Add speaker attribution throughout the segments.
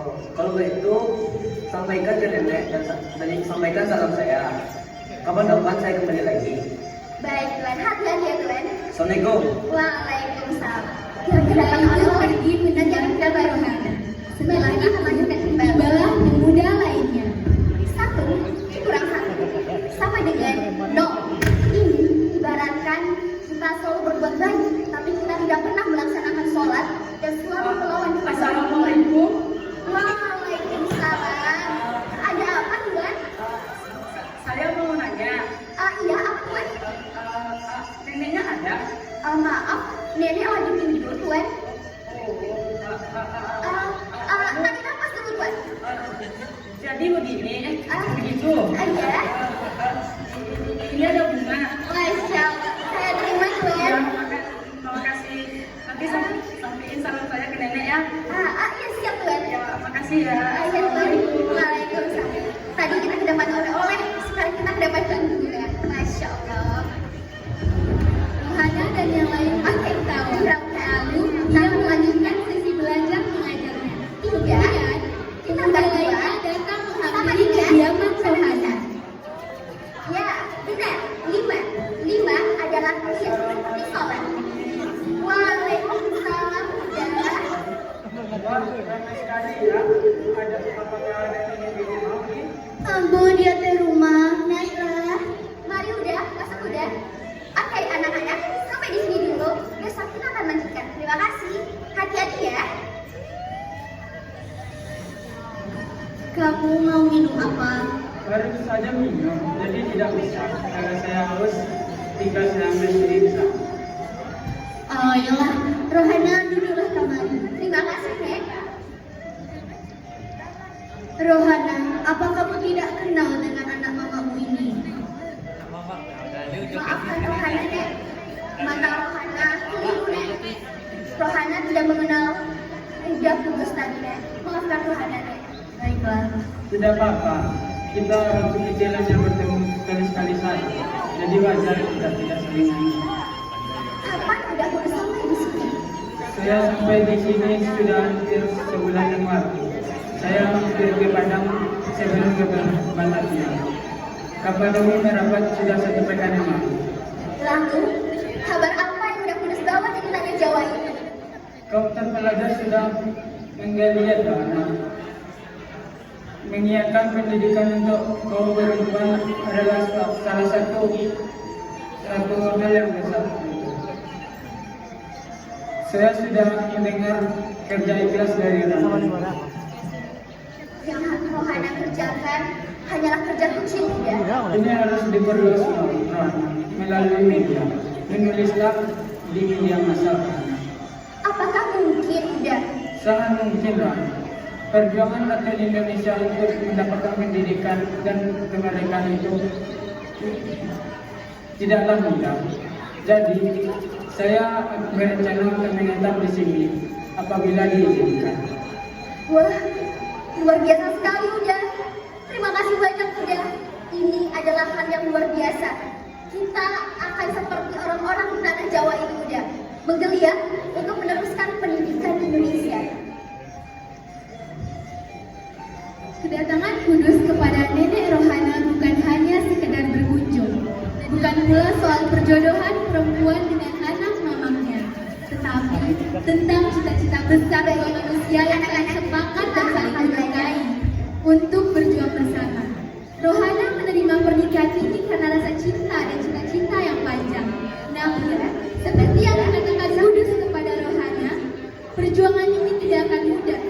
Speaker 1: Oh, kalau begitu sampaikan ke nenek dan sampaikan salam saya. Kapan-kapan saya kembali lagi.
Speaker 2: Baik Tuan, hati-hati ya Tuan.
Speaker 1: Assalamualaikum.
Speaker 2: Waalaikumsalam. Kira-kira Allah pergi menanyakan kabar Rohana. Sebentar lagi akan lanjutkan kembali. Tibalah pemuda lainnya. Satu, kurang satu. Sama dengan nol. Ini ibaratkan kita selalu berbuat baik, tapi kita tidak pernah melaksanakan sholat dan selalu melawan kepada
Speaker 3: Assalamualaikum.
Speaker 2: Waalaikumsalam. Ada apa Tuan?
Speaker 3: Saya mau nanya,
Speaker 2: Iya apa Tuan?
Speaker 3: neneknya ada?
Speaker 2: Maaf, nenek lagi tidur Tuan. Tarik nafas dulu Tuan.
Speaker 3: Jadi begini, begitu.
Speaker 2: Iya.
Speaker 3: Ini ada bunga.
Speaker 2: Masya Allah, saya terima
Speaker 3: Ya,
Speaker 2: Tuan.
Speaker 3: terima kasih. Nanti sampaikan salam saya ke nenek ya.
Speaker 2: Iya siap Tuan.
Speaker 3: Ya, makasih ya.
Speaker 2: Iya Tuan. Waalaikumsalam. Tadi kita kedapat oleh-oleh, sekarang kita kedapatan bunga. Masya Allah. Rohana dan yang lain pakai tahu. Kurang tahu. Dia melanjutkan sesi belajar mengajarnya. Kemudian kita lainnya datang menghampiri kediaman Rohana. Ya, benar. 5 adalah usia seperti sholat. Waalaikumsalam.
Speaker 1: Ramai sekali ya. Apakah ada yang ingin mau nih?
Speaker 2: Ampun, dia di rumah. Naiklah. Mari udah, masuk udah. Oke anak-anak, sampai di sini dulu. Besok kita akan lanjutkan. Terima kasih. Hati-hati ya. Kamu mau minum apa?
Speaker 1: Baru saja minum, jadi tidak bisa. Karena saya haus, tinggal saya ambil sendiri bisa.
Speaker 2: Oh iyalah, Rohana duduklah kemari. Terima kasih, Nek. Rohana, apa kamu tidak kenal dengan anak mamamu ini? Maafkan Rohana, Nek. Mata Rohana keliru, Nek. Rohana tidak mengenal Udah putus tadi, Nek. Maafkan Rohana, Nek. Baiklah.
Speaker 1: Tidak apa-apa, kita waktu kecil aja bertemu sekali-sekali saja. Jadi wajar kita tidak saling mengenal.
Speaker 2: Kapan udah putus sampai di sini?
Speaker 1: Saya sampai di sini sudah hampir sebulan yang lalu. Saya mampir ke Padang sebelum ke Batavia. Kapal kami merapat sudah 1 pekan yang lalu.
Speaker 2: Lalu, kabar apa yang udah putus bawa di wilayah Jawa ini?
Speaker 1: Kau terpelajar sudah menggeliat anak. Mengiakan pendidikan untuk kaum perempuan adalah salah satu hal yang besar. Saya sudah mendengar kerja ikhlas dari Rana.
Speaker 2: Yang Rohana kerjakan hanyalah kerja kecil, ya.
Speaker 1: Ini harus diperluas melalui media. Menulislah di media massa.
Speaker 2: Apakah mungkin udah?
Speaker 1: Sangat mungkin, Rana. Perjuangan rakyat Indonesia untuk mendapatkan pendidikan dan kemerdekaan itu tidaklah mudah. Jadi, saya berencana akan menetap di sini apabila diizinkan.
Speaker 2: Wah, luar biasa sekali udah. Terima kasih banyak udah. Ini adalah hal yang luar biasa. Kita akan seperti orang-orang di tanah Jawa ini udah menggeliat untuk meneruskan pendidikan Indonesia. Kedatangan Kudus kepada Nenek Rohana bukan hanya sekedar berkunjung, bukan pula soal perjodohan perempuan dengan anak mamangnya, tetapi tentang cita-cita besar bagi manusia yang akan sepakat dan saling menghargai untuk berjuang bersama. Rohana menerima pernikahan ini karena rasa cinta dan cita-cita yang panjang. Namun, seperti yang dikatakan Kudus kepada Rohana, perjuangan ini tidak akan mudah.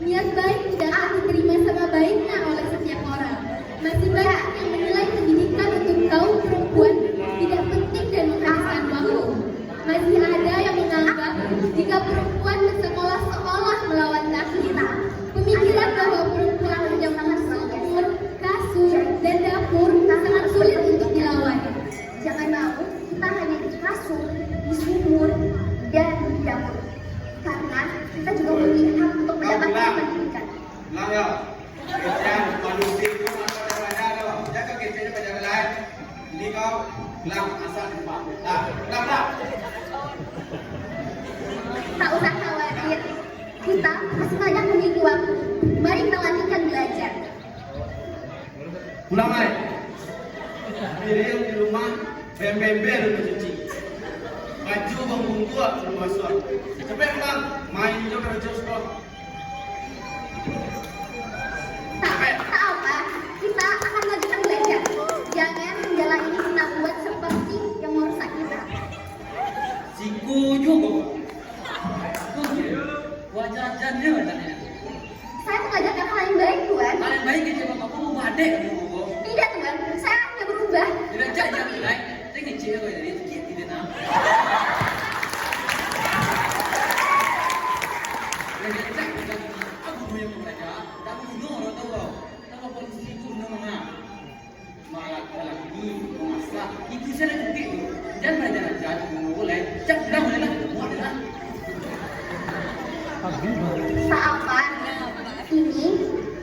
Speaker 2: Niat baik tidak akan diterima sama baiknya oleh setiap orang. Masih banyak yang menilai pendidikan untuk kaum perempuan tidak penting dan menghabiskan waktu. Masih ada yang menganggap jika perempuan bersekolah seolah melawan takdir. Pemikiran bahwa perempuan hanya masuk sumur, kasur, dan dapur sangat sulit untuk dilawan. Jangan mau kita hanya di kasur, di sumur, dan di dapur. Karena kita juga memiliki hak untuk mendapatkan pendidikan.
Speaker 4: Lah ya, kita manusia itu apa namanya?
Speaker 2: masih banyak memiliki waktu. Mari kita lanjutkan belajar.
Speaker 4: Pulang, Mai. Piring di rumah, bem-bem mencuci. Baju bangun tua belum basuh. Cepet pulang, main juga kerja sekolah.
Speaker 2: Tak apa, kita akan lanjutkan belajar. Jangan jendela ini kita buat seperti yang merusak kita.
Speaker 5: Siku juga. Wajah jangan wajahnya.
Speaker 2: Saya mengajarkan hal yang baik, Tuan.
Speaker 5: Paling baik aja bapak kamu badek kamu.
Speaker 2: Tidak, Tuan. Saya hanya berubah.
Speaker 5: Tidak jangan baik. Saya kecil kok dari sedikit tidak nak. Aku punya pelajar. Kamu bunuh orang tahu kau. Tahu polisi itu bunuh mana? Malah lagi memasak. Itu saya nak bukti. Jangan belajar aja. Cuma boleh. Cak dah boleh lah. Boleh lah.
Speaker 2: Tak apa. Ini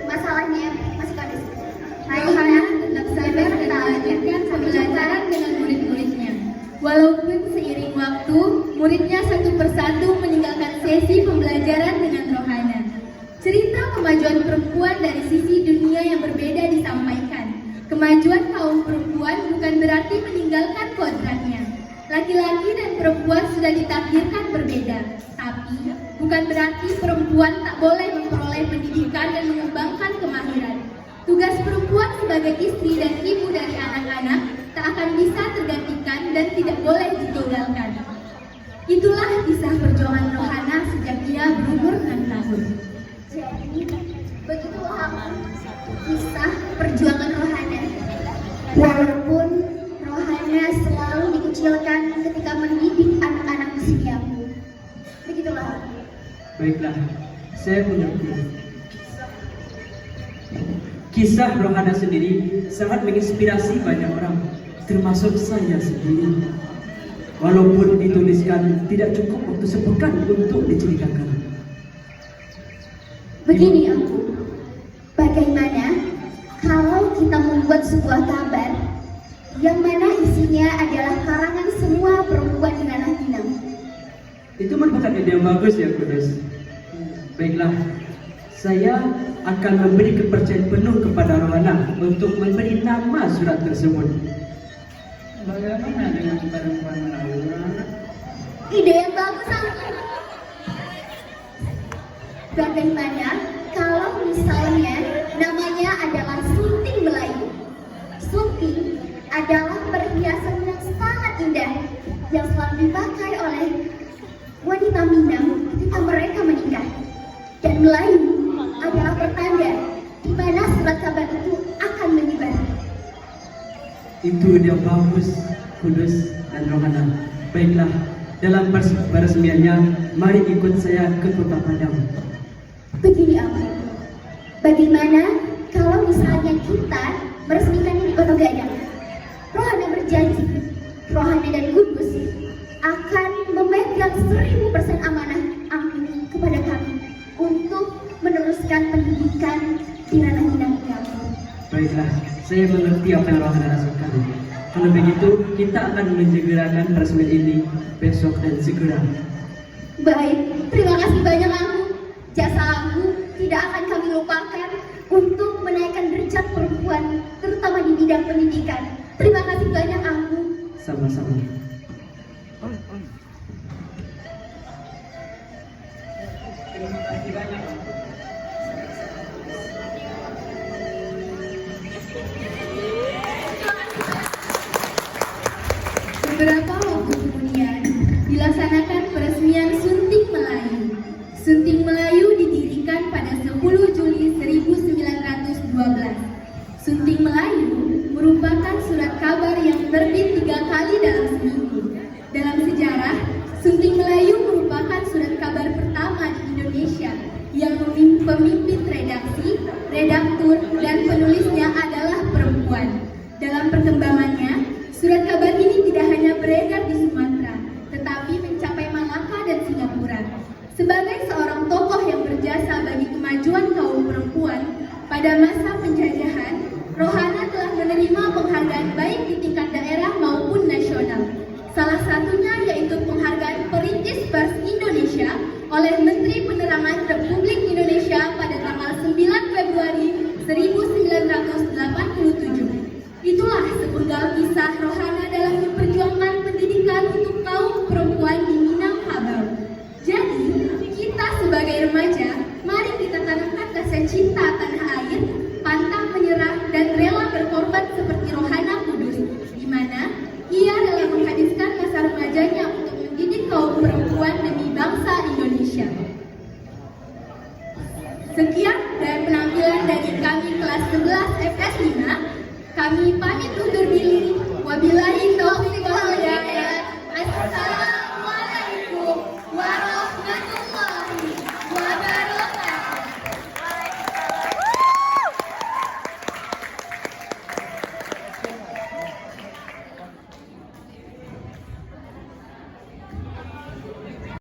Speaker 2: masalahnya masih kondisi.
Speaker 6: Rohana tetap sabar dan melanjutkan pembelajaran dengan murid-muridnya. Walaupun seiring waktu, muridnya satu persatu meninggalkan sesi pembelajaran dengan Rohana. Cerita kemajuan perempuan dari sisi dunia yang berbeda disampaikan. Kemajuan kaum perempuan bukan berarti meninggalkan kodratnya. Laki-laki dan perempuan sudah ditakdirkan berbeda, tapi bukan berarti perempuan tak boleh memperoleh pendidikan dan mengembangkan kemahiran. Tugas perempuan sebagai istri dan ibu dari anak-anak tak akan bisa tergantikan dan tidak boleh ditunggalkan. Itulah kisah perjuangan Rohana sejak ia berumur 6 tahun.
Speaker 2: Jadi, begitulah kisah perjuangan Rohana. Walaupun Rohana selalu dikucilkan ketika mendidik anak-anak usiamu. Begitulah.
Speaker 1: Baiklah, saya mengerti. Kisah Rohana sendiri sangat menginspirasi banyak orang, termasuk saya sendiri. Walaupun dituliskan tidak cukup waktu sepekan untuk diceritakan.
Speaker 2: Begini aku, bagaimana kalau kita membuat sebuah kabar yang mana isinya adalah karangan semua perempuan di ranah Minang.
Speaker 1: Itu merupakan ide yang bagus ya, Kudus. Baiklah, saya akan memberi kepercayaan penuh kepada Rohana untuk memberi nama surat tersebut. Bagaimana dengan perempuan Melayu, Rohana?
Speaker 2: Ide yang bagus aku. Bagaimana kalau misalnya namanya adalah sunting Melayu? Sunting adalah perhiasan yang sangat indah yang selalu dipakai oleh wanita Minang ketika mereka menikah. Dan Melayu adalah pertanda di mana surat kabar itu akan menyebar.
Speaker 1: Itu ide yang bagus, Kudus dan Rohana. Baiklah, dalam peresmiannya, mari ikut saya ke Kota Padang.
Speaker 2: Begini aku, bagaimana kalau misalnya kita meresmikannya di Kota Gadang? Rohana berjanji, Rohana dan Kudus akan memegang 1000% amanah aku kepada kami untuk meneruskan pendidikan di ranah Minang ini.
Speaker 1: Baiklah, saya mengerti apa yang Rohana rasakan. Kalau begitu, kita akan menjegerakan peresmian ini besok dan segera.
Speaker 2: Baik, terima kasih banyak aku. Jasa aku tidak akan kami lupakan untuk menaikkan derajat perempuan, terutama di bidang pendidikan. Terima kasih banyak aku.
Speaker 1: Sama-sama. Terima kasih banyak.
Speaker 6: Beberapa waktu kemudian dilaksanakan peresmian Sunting Melayu. Sunting Melayu didirikan pada 10 Juli 1912. Sunting Melayu merupakan surat kabar yang terbit 3 kali dalam seminggu. Dalam sejarah, Sunting Melayu merupakan surat kabar pertama di Indonesia yang pemimpin redaksi, redaktur, dan penulisnya adalah perempuan. Dalam perkembangannya, surat kabar ini tidak hanya beredar di Sumatera, tetapi mencapai Malaka dan Singapura. Sebagai seorang tokoh yang berjasa bagi kemajuan kaum perempuan pada masa penjajahan, Rohana telah menerima penghargaan baik di tingkat daerah maupun nasional. Salah satunya yaitu penghargaan Perintis Pers Indonesia oleh Menteri Penerangan Republik Indonesia pada tanggal 9 Februari 1987. Itulah sepenggal kisah Rohana dalam memperjuangkan pendidikan untuk kaum perempuan di Minangkabau. Jadi, kita sebagai remaja, mari kita tanamkan rasa cinta tanah air, pantang menyerah dan rela berkorban seperti Rohana Kudus, di mana ia rela menghabiskan masa remajanya untuk mendidik kaum perempuan demi bangsa Indonesia. Sekian dari penampilan dari kami kelas 11 FS 5. Kami pamit undur diri. Wabillahi taufiq wal hidayah.